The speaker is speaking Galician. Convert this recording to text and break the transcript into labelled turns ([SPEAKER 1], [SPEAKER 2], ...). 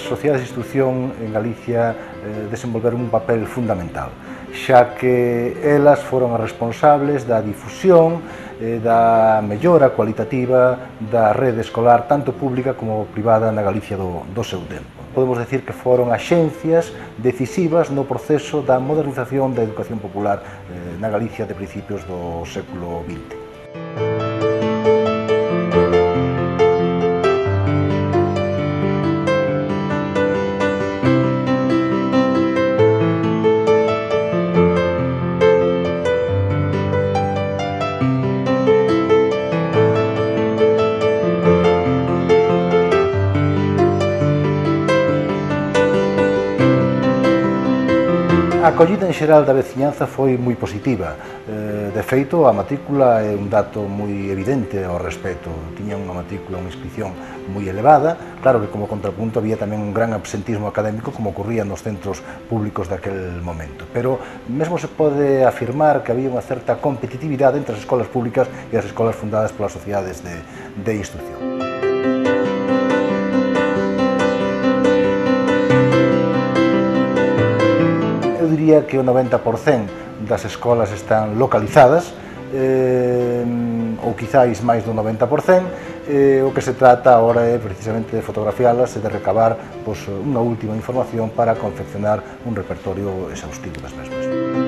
[SPEAKER 1] sociedades de instrucción en Galicia desenvolveron un papel fundamental, xa que elas foron as responsables da difusión, da mellora cualitativa da rede escolar tanto pública como privada na Galicia do seu tempo. Podemos decir que foron axencias decisivas no proceso da modernización da educación popular na Galicia de principios do século XX. A acollida en xeral da veciñanza foi moi positiva. De feito, a matrícula é un dato moi evidente ao respecto. Tiña unha matrícula, unha inscripción moi elevada. Claro que como contrapunto había tamén un gran absentismo académico como ocurría nos centros públicos daquel momento. Pero mesmo se pode afirmar que había unha certa competitividade entre as escolas públicas e as escolas fundadas polas sociedades de instrucción. Eu diría que o 90% das escolas están localizadas, ou quizáis máis do 90%, o que se trata agora é precisamente de fotografialas e de recabar unha última información para confeccionar un repertorio exhaustivo das mesmas.